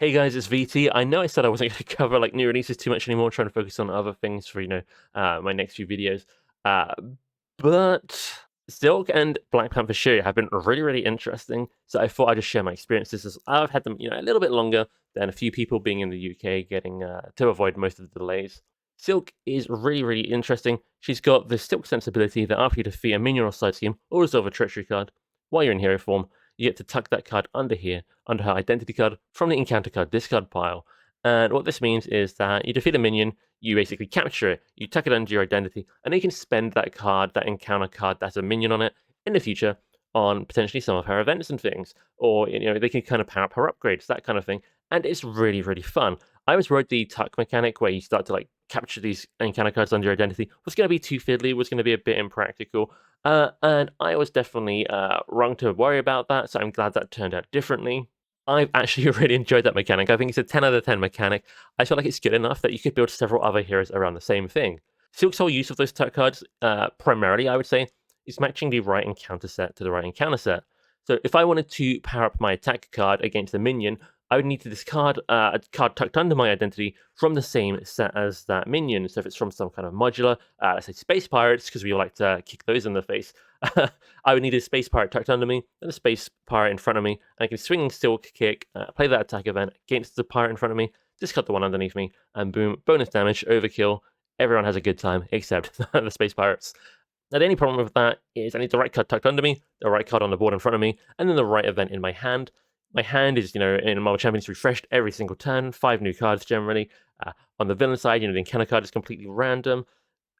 Hey guys, it's VT. I know I said I wasn't going to cover like new releases too much anymore, trying to focus on other things for my next few videos. Uh, but Silk and Black Panther Shuri have been really interesting. So I thought I'd just share my experiences. As I've had them, a little bit longer than a few people being in the UK, getting to avoid most of the delays. Silk is really interesting. She's got the Silk sensibility that after you defeat a minion or side scheme or resolve a treachery card, while you're in hero form, you get to tuck that card under here, under her identity card from the encounter card discard pile. And what this means is that you defeat a minion, you basically capture it, you tuck it under your identity, and then you can spend that card, that encounter card that has a minion on it, in the future on potentially some of her events and things. Or, they can kind of power up her upgrades, that kind of thing. And it's really fun. I always wrote the tuck mechanic where you start to like capture these encounter cards under your identity was going to be too fiddly, was going to be a bit impractical. And I was definitely wrong to worry about that, so I'm glad that turned out differently. I've actually really enjoyed that mechanic. I think it's a 10 out of 10 mechanic. I feel like it's good enough that you could build several other heroes around the same thing. Silk's whole use of those tuck cards, primarily, I would say, is matching the right encounter set to the right encounter set. So if I wanted to power up my attack card against a minion, I would need to discard a card tucked under my identity from the same set as that minion. So if it's from some kind of modular, let's say Space Pirates, because we all like to kick those in the face, I would need a Space Pirate tucked under me, and a Space Pirate in front of me, and I can swing Silk Kick, play that attack event against the pirate in front of me, discard the one underneath me, and boom, bonus damage, overkill. Everyone has a good time, except the Space Pirates. Now, the only problem with that is I need the right card tucked under me, the right card on the board in front of me, and then the right event in my hand. My hand is, in Marvel Champions refreshed every single turn, 5 new cards generally. On the villain side, the encounter card is completely random.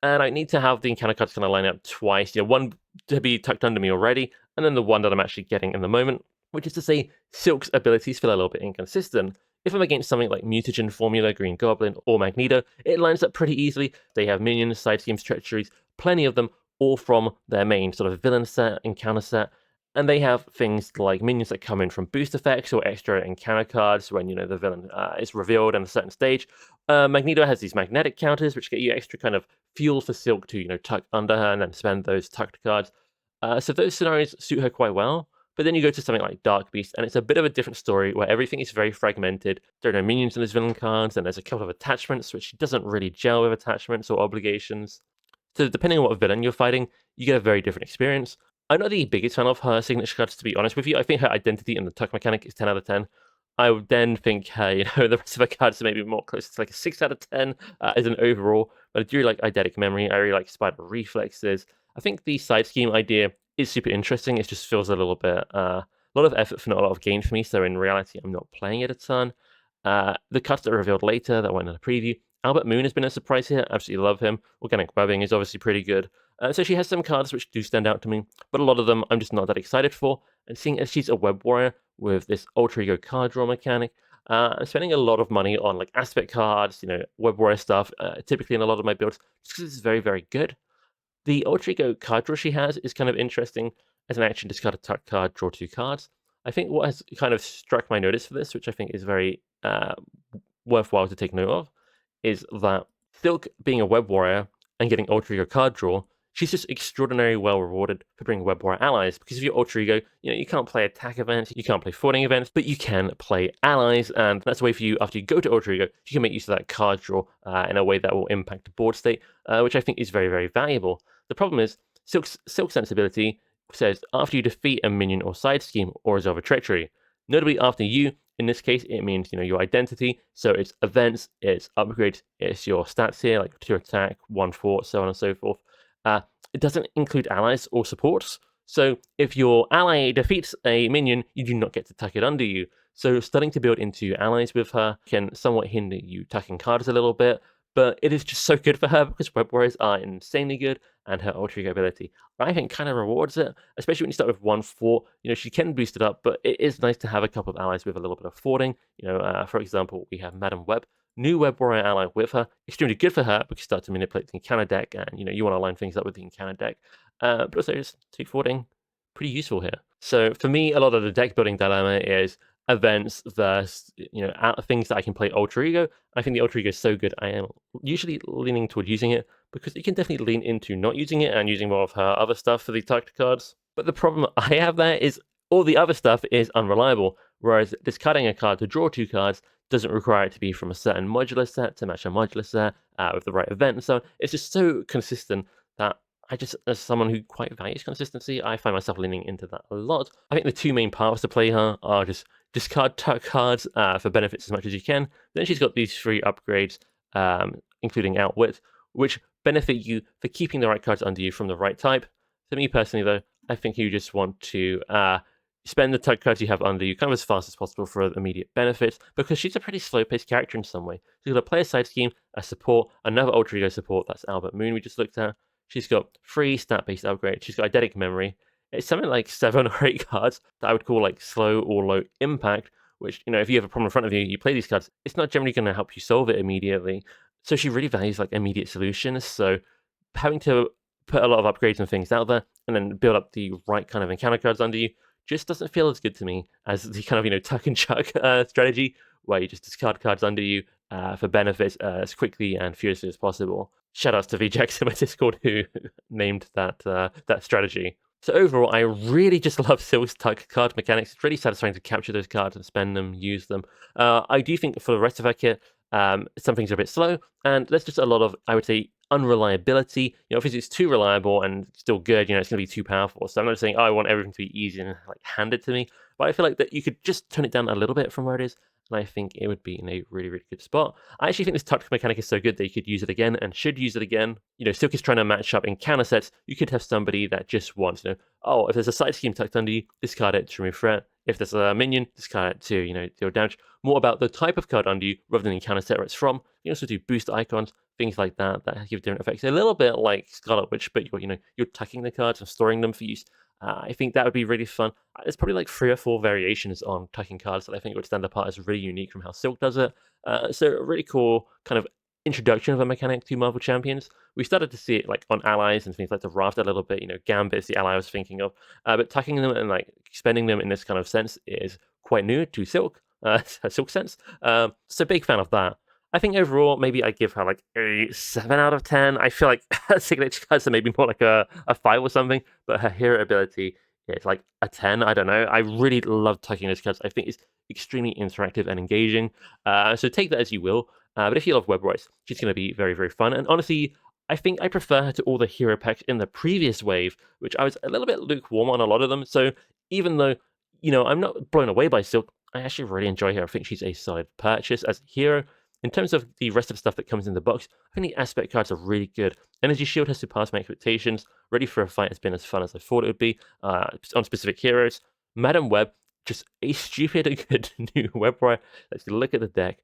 And I need to have the encounter cards kind of line up twice. One to be tucked under me already, and then the one that I'm actually getting in the moment. Which is to say, Silk's abilities feel a little bit inconsistent. If I'm against something like Mutagen Formula, Green Goblin, or Magneto, it lines up pretty easily. They have minions, side schemes, treacheries, plenty of them, all from their main sort of villain set, encounter set. And they have things like minions that come in from boost effects or extra encounter cards when, the villain is revealed on a certain stage. Magneto has these magnetic counters, which get you extra kind of fuel for Silk to, tuck under her and then spend those tucked cards. So those scenarios suit her quite well. But then you go to something like Dark Beast, and it's a bit of a different story where everything is very fragmented. There are no minions in those villain cards, and there's a couple of attachments, which doesn't really gel with attachments or obligations. So depending on what villain you're fighting, you get a very different experience. I'm not the biggest fan of her signature cards, to be honest with you. I think her identity and the tuck mechanic is 10 out of 10. I would then think her, the rest of her cards are maybe more close to like a 6 out of 10 as an overall. But I do like Eidetic Memory. I really like Spider Reflexes. I think the side scheme idea is super interesting. It just feels a little bit, a lot of effort for not a lot of gain for me. So in reality, I'm not playing it a ton. The cards that are revealed later that went in the preview. Albert Moon has been a surprise here. Absolutely love him. Organic Webbing is obviously pretty good. So she has some cards which do stand out to me, but a lot of them I'm just not that excited for. And seeing as she's a web warrior with this Ultra Ego card draw mechanic, I'm spending a lot of money on like aspect cards, web warrior stuff, typically in a lot of my builds, just because it's very good. The Ultra Ego card draw she has is kind of interesting. As an action, discard a tuck card, draw 2 cards. I think what has kind of struck my notice for this, which I think is very worthwhile to take note of, is that Silk being a web warrior and getting Ultra Ego card draw, she's just extraordinarily well rewarded for bringing web warrior allies. Because if you're Ultra Ego, you can't play attack events, you can't play forwarding events, but you can play allies, and that's a way for you, after you go to Ultra Ego, you can make use of that card draw in a way that will impact the board state, which I think is very valuable. The problem is, Silk's sensibility says after you defeat a minion or side scheme or resolve a treachery. Notably, after you, in this case, it means your identity. So it's events, it's upgrades, it's your stats here, like 2 attack, 1 fort, so on and so forth. It doesn't include allies or supports. So if your ally defeats a minion, you do not get to tuck it under you. So starting to build into allies with her can somewhat hinder you tucking cards a little bit, but it is just so good for her because web warriors are insanely good, and her Ultra Ego ability, I think, kind of rewards it, especially when you start with 1 fort. She can boost it up, but it is nice to have a couple of allies with a little bit of forwarding. For example, we have Madam Web, new web warrior ally with her, extremely good for her because you start to manipulate the encounter deck, and you want to line things up with the encounter deck. But also just 2 forwarding, pretty useful here. So for me, a lot of the deck building dilemma is events versus things that I can play Ultra Ego. I think the Ultra Ego is so good, I am usually leaning toward using it because you can definitely lean into not using it and using more of her other stuff for the tucked cards. But the problem I have there is All the other stuff is unreliable, whereas discarding a card to draw 2 cards doesn't require it to be from a certain modular set to match a modular set with the right event. And so it's just so consistent that I just, as someone who quite values consistency, I find myself leaning into that a lot. I think the two main paths to play her are just discard tuck cards for benefits as much as you can. Then she's got these 3 upgrades, including Outwit, which benefit you for keeping the right cards under you from the right type. For me personally, though, I think you just want to spend the tuck cards you have under you kind of as fast as possible for immediate benefits, because she's a pretty slow-paced character in some way. She's got a player side scheme, a support, another Ultra Ego support, that's Albert Moon we just looked at. She's got 3 stat-based upgrades, she's got Eidetic Memory. It's something like 7 or 8 cards that I would call like slow or low impact, which, if you have a problem in front of you, you play these cards, it's not generally going to help you solve it immediately. So she really values like immediate solutions, so having to put a lot of upgrades and things out there and then build up the right kind of encounter cards under you just doesn't feel as good to me as the kind of, tuck and chuck strategy where you just discard cards under you for benefits as quickly and furiously as possible. Shoutouts to VJax in my Discord who named that that strategy. So overall, I really just love Silk's tuck card mechanics. It's really satisfying to capture those cards and spend them, use them. I do think for the rest of our kit, some things are a bit slow, and there's just a lot of, I would say, unreliability. If it's too reliable and still good, it's going to be too powerful. So I'm not saying, I want everything to be easy and like handed to me, but I feel like that you could just turn it down a little bit from where it is, and I think it would be in a really, really good spot. I actually think this tuck mechanic is so good that you could use it again and should use it again. Silk is trying to match up in counter sets. You could have somebody that just wants, oh, if there's a side scheme tucked under you, discard it to remove threat. If there's a minion, discard it to, deal damage. More about the type of card under you rather than the counter set where it's from. You can also do boost icons, things like that give different effects. A little bit like Scarlet Witch, but you're tucking the cards and storing them for use. I think that would be really fun. There's probably like 3 or 4 variations on tucking cards that I think would stand apart as really unique from how Silk does it. So a really cool kind of introduction of a mechanic to Marvel Champions. We started to see it like on allies and things like the Raft a little bit. Gambit is the ally I was thinking of. But tucking them and like spending them in this kind of sense is quite new to Silk, Silk sense. So big fan of that. I think overall, maybe I give her like a 7 out of 10. I feel like her signature cards are maybe more like a 5 or something, but her hero ability is like a 10. I don't know. I really love tucking those cards. I think it's extremely interactive and engaging. So take that as you will. But if you love Web Rights, she's going to be very, very fun. And honestly, I think I prefer her to all the hero packs in the previous wave, which I was a little bit lukewarm on a lot of them. So even though, I'm not blown away by Silk, I actually really enjoy her. I think she's a solid purchase as a hero. In terms of the rest of the stuff that comes in the box, I think the aspect cards are really good. Energy Shield has surpassed my expectations. Ready for a Fight has been as fun as I thought it would be on specific heroes. Madam Web, just a stupid and good new web warrior. Let's look at the deck,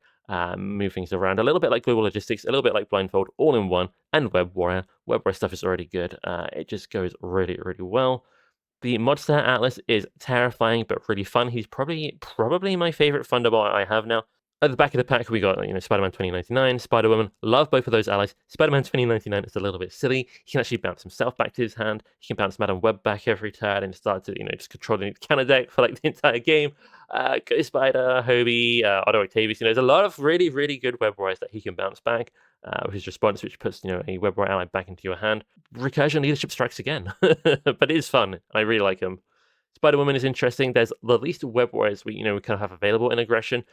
move things around. A little bit like Global Logistics, a little bit like Blindfold, all in one, and Web Warrior. Web Warrior stuff is already good. It just goes really, really well. The Modster Atlas is terrifying but really fun. He's probably my favorite Thunderbolt I have now. At the back of the pack, we got Spider-Man 2099, Spider-Woman. Love both of those allies. Spider-Man 2099 is a little bit silly. He can actually bounce himself back to his hand. He can bounce Madam Web back every turn and start to just control the counter deck for like the entire game. Ghost Spider, Hobie, Otto Octavius. There's a lot of really, really good Web Warriors that he can bounce back with his response, which puts a Web Warrior ally back into your hand. Recursion Leadership strikes again, but it is fun. I really like him. Spider-Woman is interesting. There's the least Web Warriors we kind of have available in aggression.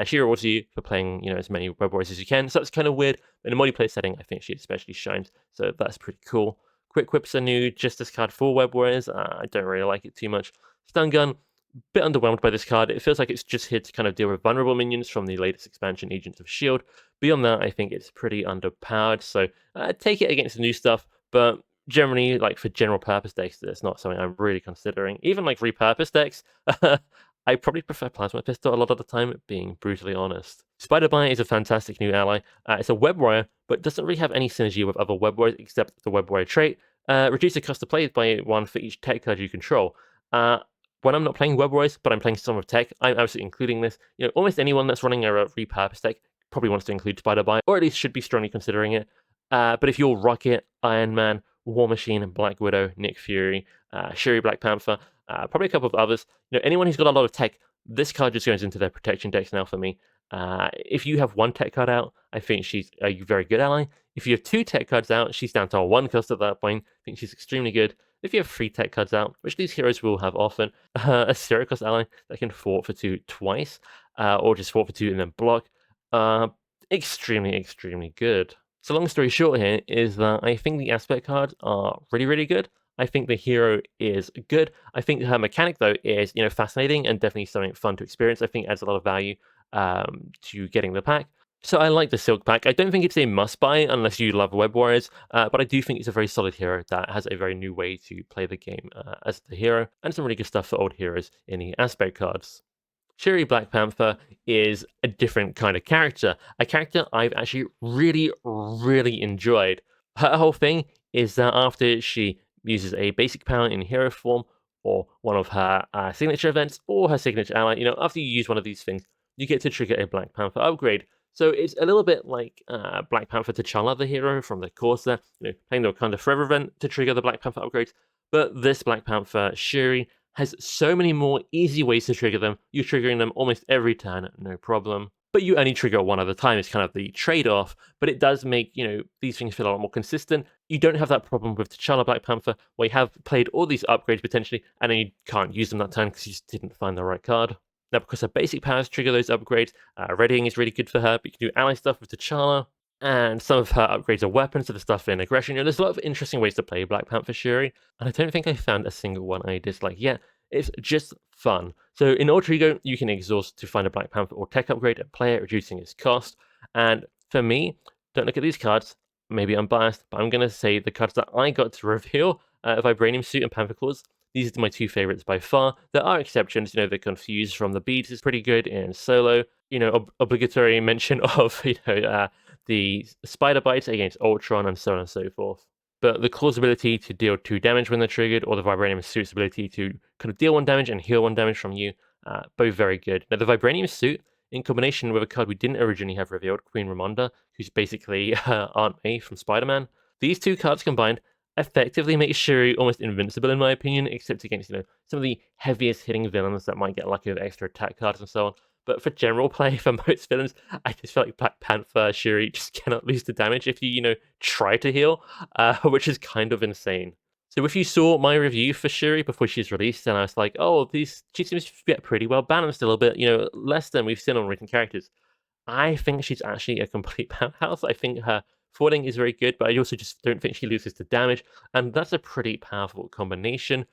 She rewards you for playing as many Web Warriors as you can. So that's kind of weird. In a multiplayer setting, I think she especially shines. So that's pretty cool. Quick Whips are new. Just this card for Web Warriors. I don't really like it too much. Stun Gun, bit underwhelmed by this card. It feels like it's just here to kind of deal with vulnerable minions from the latest expansion, Agents of S.H.I.E.L.D. Beyond that, I think it's pretty underpowered. So take it against the new stuff, but generally, like for general purpose decks, that's not something I'm really considering. Even like repurposed decks, I probably prefer Plasma Pistol a lot of the time, being brutally honest. Spider Bite is a fantastic new ally. It's a Web Warrior, but doesn't really have any synergy with other Web Warriors except the Web Warrior trait. Reduce the cost to play by 1 for each tech card you control. When I'm not playing Web Warriors, but I'm playing some of tech, I'm absolutely including this. Almost anyone that's running a repurposed deck probably wants to include Spider Bite, or at least should be strongly considering it. But if you're Rocket, Iron Man, War Machine, Black Widow, Nick Fury, Shuri, Black Panther, probably a couple of others. Anyone who's got a lot of tech, this card just goes into their protection decks now for me. If you have 1 tech card out, I think she's a very good ally. If you have 2 tech cards out, she's down to a 1 cost at that point. I think she's extremely good. if you have 3 tech cards out, which these heroes will have often, a 0-cost ally that can 4 for 2 twice, or just 4 for 2 and then block, uh, extremely, extremely good. So long story short here is that I think the aspect cards are really, really good. I think the hero is good. I think her mechanic, though, is fascinating and definitely something fun to experience. I think it adds a lot of value to getting the pack. So I like the Silk pack. I don't think it's a must-buy unless you love Web Warriors, but I do think it's a very solid hero that has a very new way to play the game as the hero, and some really good stuff for old heroes in the aspect cards. Shuri Black Panther is a different kind of character, a character I've actually really, really enjoyed. Her whole thing is that after she uses a basic power in hero form, or one of her signature events, or her signature ally, after you use one of these things, you get to trigger a Black Panther upgrade. So it's a little bit like Black Panther T'Challa, the hero from the course there, playing the Wakanda Forever event to trigger the Black Panther upgrades. But this Black Panther Shuri has so many more easy ways to trigger them. You're triggering them almost every turn, no problem. But you only trigger one at a time is kind of the trade-off, but it does make, these things feel a lot more consistent. You don't have that problem with T'Challa Black Panther, where you have played all these upgrades potentially, and then you can't use them that turn because you just didn't find the right card. Now, because her basic powers trigger those upgrades, readying is really good for her, but you can do ally stuff with T'Challa, and some of her upgrades are weapons, so the stuff in aggression. There's a lot of interesting ways to play Black Panther Shuri, and I don't think I found a single one I dislike yet. It's just fun. So in Alter Ego, you can exhaust to find a Black Panther or tech upgrade and play it, reducing its cost. And for me, don't look at these cards. Maybe I'm biased, but I'm going to say the cards that I got to reveal, Vibranium Suit and Panther Claws, these are my two favorites by far. There are exceptions, the Confused from the Beads is pretty good in solo. Obligatory mention of, the Spider Bites against Ultron and so on and so forth. But the Claw's ability to deal 2 damage when they're triggered, or the Vibranium Suit's ability to kind of deal 1 damage and heal 1 damage from you, both very good. Now, the Vibranium Suit, in combination with a card we didn't originally have revealed, Queen Ramonda, who's basically Aunt May from Spider-Man, these two cards combined effectively make Shuri almost invincible in my opinion, except against, some of the heaviest hitting villains that might get lucky with extra attack cards and so on. But for general play, for most villains, I just feel like Black Panther Shuri just cannot lose the damage if you, try to heal, which is kind of insane. So if you saw my review for Shuri before she's released, and I was like, oh, she seems to get pretty well balanced a little bit, less than we've seen on written characters. I think she's actually a complete powerhouse. I think her falling is very good, but I also just don't think she loses to damage, and that's a pretty powerful combination.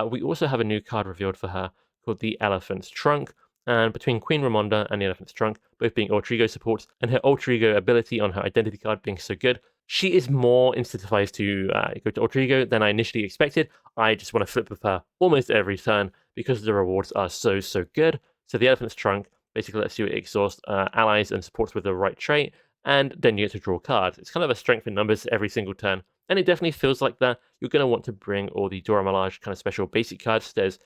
We also have a new card revealed for her called the Elephant's Trunk, and between Queen Ramonda and the Elephant's Trunk, both being Alter Ego supports, and her Alter Ego ability on her identity card being so good, she is more incentivized to go to Alter Ego than I initially expected. I just want to flip with her almost every turn because the rewards are so, so good. So the Elephant's Trunk basically lets you exhaust allies and supports with the right trait, and then you get to draw cards. It's kind of a strength in numbers every single turn, and it definitely feels like that. You're going to want to bring all the Dora Milaje kind of special basic cards. There's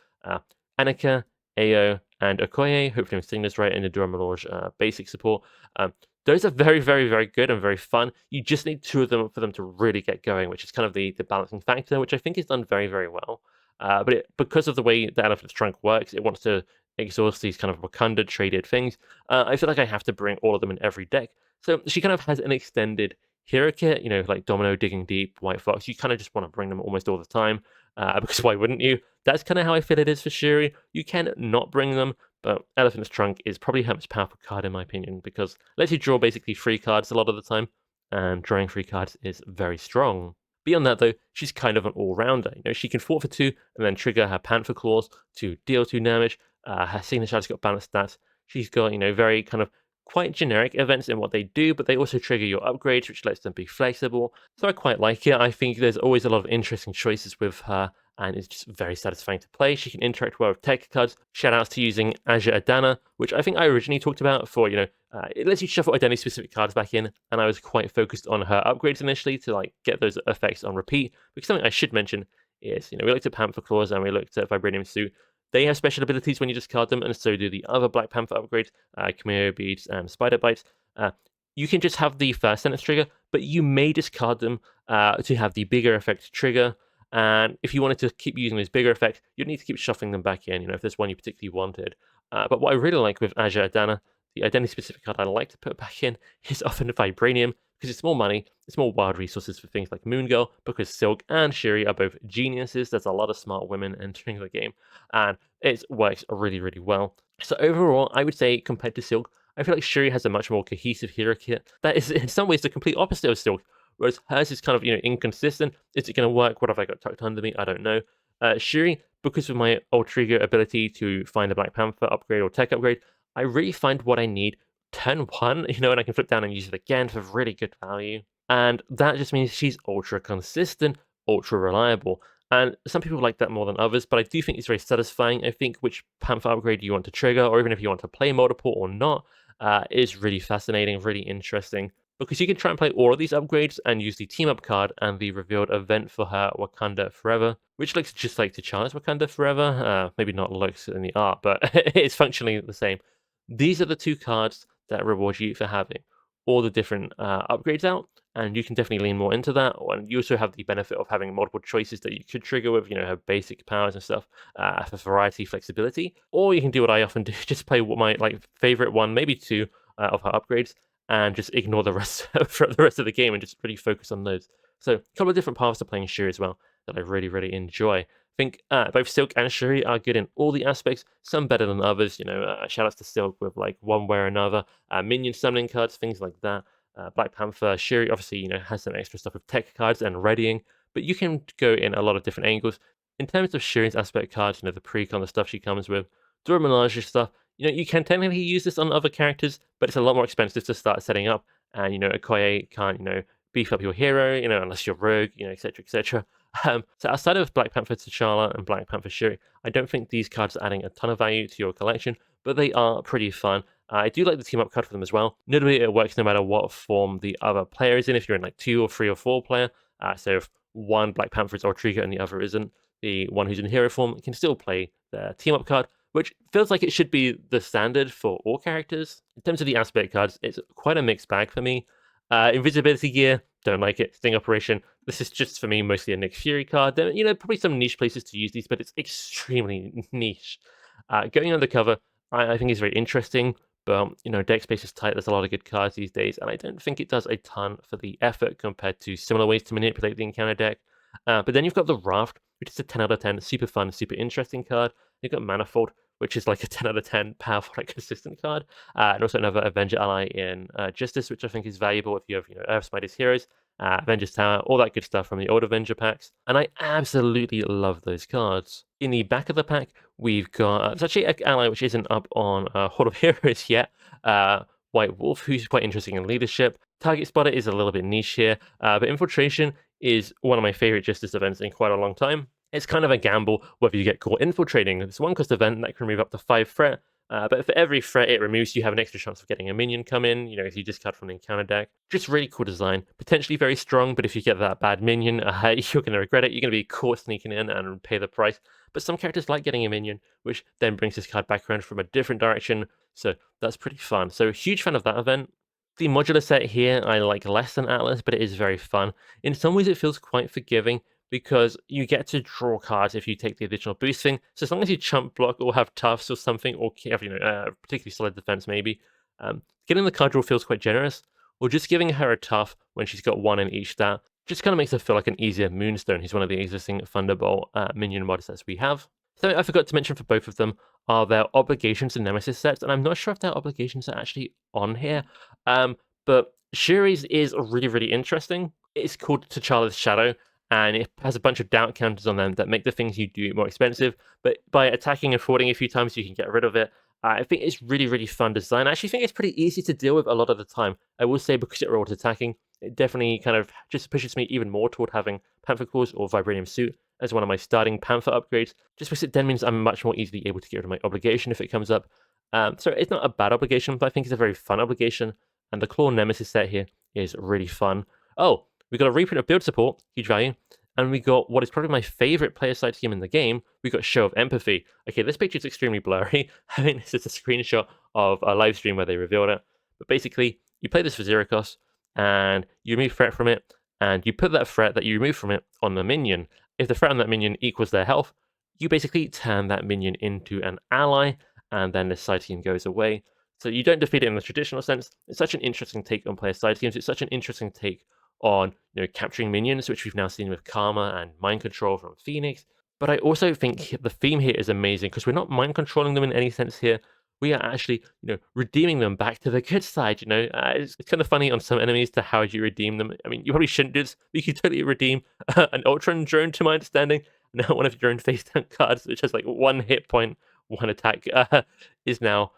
Annika, Ao, and Okoye. Hopefully I'm saying this right in the Dora Milaje basic support. Those are very, very, very good and very fun. You just need 2 of them for them to really get going, which is kind of the balancing factor, which I think is done very, very well. But because of the way the Elephant's Trunk works, it wants to exhaust these kind of Wakanda traded things. I feel like I have to bring all of them in every deck. So she kind of has an extended hero kit, like Domino, Digging Deep, White Fox. You kind of just want to bring them almost all the time, because why wouldn't you? That's kind of how I feel it is for Shuri. You can not bring them, but Elephant's Trunk is probably her most powerful card in my opinion, because it lets you draw basically 3 cards a lot of the time, and drawing 3 cards is very strong. Beyond that, though, she's kind of an all-rounder. She can 4 for 2 and then trigger her Panther Claws to deal 2 damage. Her signature has got balanced stats. She's got, very kind of quite generic events in what they do, but they also trigger your upgrades, which lets them be flexible. So I quite like it. I think there's always a lot of interesting choices with her, and it's just very satisfying to play. She can interact well with tech cards. Shoutouts to using Azure Adana, which I think I originally talked about for, it lets you shuffle identity-specific cards back in, and I was quite focused on her upgrades initially to, get those effects on repeat. Because something I should mention is, we looked at Panther Claws and we looked at Vibranium Suit. They have special abilities when you discard them, and so do the other Black Panther upgrades, Cameo Beads and Spider Bites. You can just have the first sentence trigger, but you may discard them to have the bigger effect trigger. And if you wanted to keep using those bigger effects, you'd need to keep shuffling them back in, if there's one you particularly wanted. But what I really like with Azure Adana, the identity-specific card I like to put back in is often Vibranium, because it's more money, it's more wild resources for things like Moon Girl, because Silk and Shuri are both geniuses. There's a lot of smart women entering the game, and it works really, really well. So overall, I would say compared to Silk, I feel like Shuri has a much more cohesive hero kit that is in some ways the complete opposite of Silk, whereas hers is kind of, inconsistent. Is it going to work? What have I got tucked under me? I don't know. Shuri, because of my Ultra Ego ability to find a Black Panther upgrade or tech upgrade, I really find what I need turn 1, and I can flip down and use it again for really good value. And that just means she's ultra consistent, ultra reliable. And some people like that more than others, but I do think it's very satisfying. I think which Panther upgrade you want to trigger, or even if you want to play multiple or not, is really fascinating, really interesting. Because you can try and play all of these upgrades and use the team up card and the revealed event for her Wakanda Forever, which looks just like T'Challa's Wakanda Forever. Maybe not looks in the art, but it's functionally the same. These are the two cards that reward you for having all the different upgrades out, and you can definitely lean more into that. And you also have the benefit of having multiple choices that you could trigger with, her basic powers and stuff for variety, flexibility. Or you can do what I often do, just play my favorite one, maybe two of her upgrades, and just ignore the rest for the rest of the game and just really focus on those. So a couple of different paths to playing Shuri as well that I really, really enjoy. I think both Silk and Shuri are good in all the aspects, some better than others. Shout outs to Silk with one way or another, minion summoning cards, things like that. Black Panther, Shuri obviously, has some extra stuff with tech cards and readying, but you can go in a lot of different angles. In terms of Shuri's aspect cards, the precon, the stuff she comes with, Dora Milaje stuff, you can technically use this on other characters, but it's a lot more expensive to start setting up. And, Okoye can't, beef up your hero, unless you're rogue, etc., etc. So outside of Black Panther T'Challa and Black Panther Shuri, I don't think these cards are adding a ton of value to your collection, but they are pretty fun. I do like the team up card for them as well. Notably, it works no matter what form the other player is in. If you're in 2 or 3 or 4 player, so if one Black Panther is Ultra and the other isn't, the one who's in hero form can still play the team up card, which feels like it should be the standard for all characters. In terms of the aspect cards, it's quite a mixed bag for me. Invisibility gear, don't like it. Sting operation, this is just for me mostly a Nick Fury card. There, probably some niche places to use these, but it's extremely niche. Going undercover, I think is very interesting, but deck space is tight. There's a lot of good cards these days, and I don't think it does a ton for the effort compared to similar ways to manipulate the encounter deck. But then you've got the Raft, which is a 10 out of 10, super fun, super interesting card. You've got Manifold, which is like a 10 out of 10 powerful, consistent card. And also another Avenger ally in Justice, which I think is valuable if you have, Earth Spider's Heroes, Avengers Tower, all that good stuff from the old Avenger packs. And I absolutely love those cards. In the back of the pack, we've got, it's actually an ally which isn't up on Horde of Heroes yet, White Wolf, who's quite interesting in leadership. Target Spotter is a little bit niche here, but Infiltration is one of my favorite Justice events in quite a long time. It's kind of a gamble whether you get caught infiltrating. It's one cost event that can remove up to 5 threat, but for every threat it removes, you have an extra chance of getting a minion come in, if you discard from the encounter deck. Just really cool design. Potentially very strong, but if you get that bad minion, you're going to regret it. You're going to be caught sneaking in and pay the price. But some characters like getting a minion, which then brings this card back around from a different direction, so that's pretty fun. So huge fan of that event. The modular set here I like less than Atlas, but it is very fun. In some ways it feels quite forgiving, because you get to draw cards if you take the additional boost thing. So as long as you chump block or have toughs or something, or have particularly solid defense maybe, getting the card draw feels quite generous. Or just giving her a tough when she's got 1 in each stat just kind of makes her feel like an easier Moonstone, who's one of the existing Thunderbolt minion mod sets we have. Something I forgot to mention for both of them are their obligations and nemesis sets, and I'm not sure if their obligations are actually on here. But Shuri's is really, really interesting. It's called T'Challa's Shadow, and it has a bunch of doubt counters on them that make the things you do more expensive, but by attacking and forwarding a few times, you can get rid of it. I think it's really, really fun design. I actually think it's pretty easy to deal with a lot of the time. I will say, because it rolls attacking, it definitely kind of just pushes me even more toward having Panther Claws or Vibranium Suit as one of my starting Panther upgrades, just because it then means I'm much more easily able to get rid of my obligation if it comes up. So it's not a bad obligation, but I think it's a very fun obligation, and the Claw Nemesis set here is really fun. Oh, we got a reprint of Build Support, huge value, and we got what is probably my favorite player side scheme in the game. We got Show of Empathy. Okay, this picture is extremely blurry. I mean, this is a screenshot of a live stream where they revealed it. But basically, you play this for 0 cost, and you remove threat from it, and you put that threat that you remove from it on the minion. If the threat on that minion equals their health, you basically turn that minion into an ally, and then the side scheme goes away. So you don't defeat it in the traditional sense. It's such an interesting take on player side schemes. It's such an interesting take on capturing minions, which we've now seen with Karma and mind control from Phoenix. But I also think the theme here is amazing because we're not mind controlling them in any sense here. We are actually, redeeming them back to the good side. It's kind of funny on some enemies to how you redeem them. I mean, you probably shouldn't do this, but you can totally redeem an Ultron drone, to my understanding. Now one of your own face down cards, which has like 1 hit point, 1 attack, is now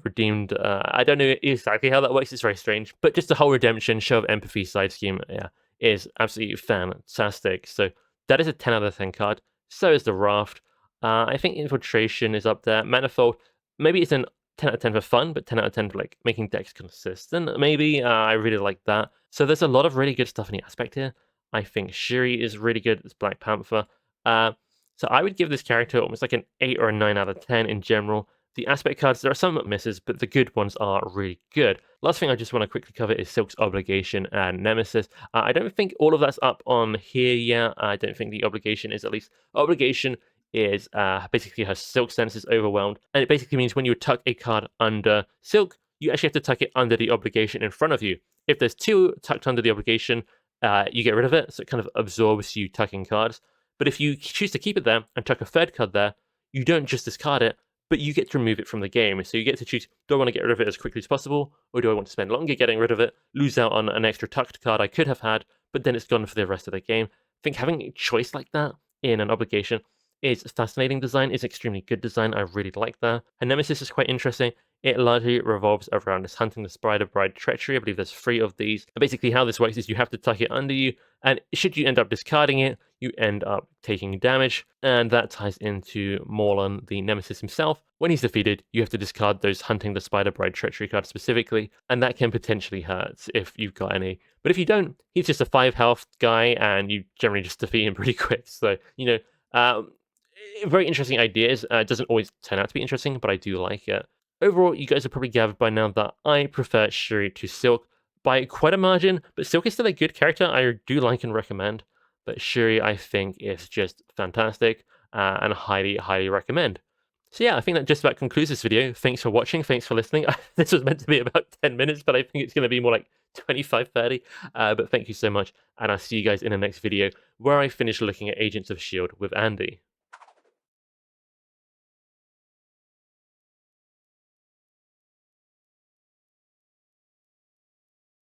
redeemed. I don't know exactly how that works. It's very strange, but just the whole redemption, show of empathy side scheme, yeah, is absolutely fantastic. So that is a 10 out of 10 card. So is the Raft. I think Infiltration is up there. Manifold, maybe it's an 10 out of 10 for fun, but 10 out of 10 for like making decks consistent. Maybe I really like that. So there's a lot of really good stuff in the aspect here. I think Shuri is really good as Black Panther. So I would give this character almost like an 8 or a 9 out of 10 in general. The aspect cards, there are some misses, but the good ones are really good. Last thing I just want to quickly cover is Silk's Obligation and Nemesis. I don't think all of that's up on here yet. I don't think the Obligation is, at least. Obligation is basically her Silk sense is overwhelmed, and it basically means when you tuck a card under Silk, you actually have to tuck it under the Obligation in front of you. If there's two tucked under the Obligation, you get rid of it, so it kind of absorbs you tucking cards. But if you choose to keep it there and tuck a third card there, you don't just discard it, but you get to remove it from the game. So you get to choose, do I want to get rid of it as quickly as possible, or do I want to spend longer getting rid of it, lose out on an extra tucked card I could have had, but then it's gone for the rest of the game. I think having a choice like that in an Obligation is fascinating design, is extremely good design. I really like that. And Nemesis is quite interesting. It largely revolves around this Hunting the Spider Bride treachery. I believe there's 3 of these. And basically how this works is you have to tuck it under you, and should you end up discarding it, you end up taking damage, and that ties into Morlun, the Nemesis himself. When he's defeated, you have to discard those Hunting the Spider Bride treachery cards specifically, and that can potentially hurt if you've got any. But if you don't, he's just a 5 health guy, and you generally just defeat him pretty quick. So, very interesting ideas. It doesn't always turn out to be interesting, but I do like it. Overall, you guys have probably gathered by now that I prefer Shuri to Silk by quite a margin, but Silk is still a good character I do like and recommend. But Shuri, I think, is just fantastic and highly, highly recommend. So yeah, I think that just about concludes this video. Thanks for watching. Thanks for listening. This was meant to be about 10 minutes, but I think it's going to be more like 25, 30. But thank you so much, and I'll see you guys in the next video where I finish looking at Agents of S.H.I.E.L.D. with Andy.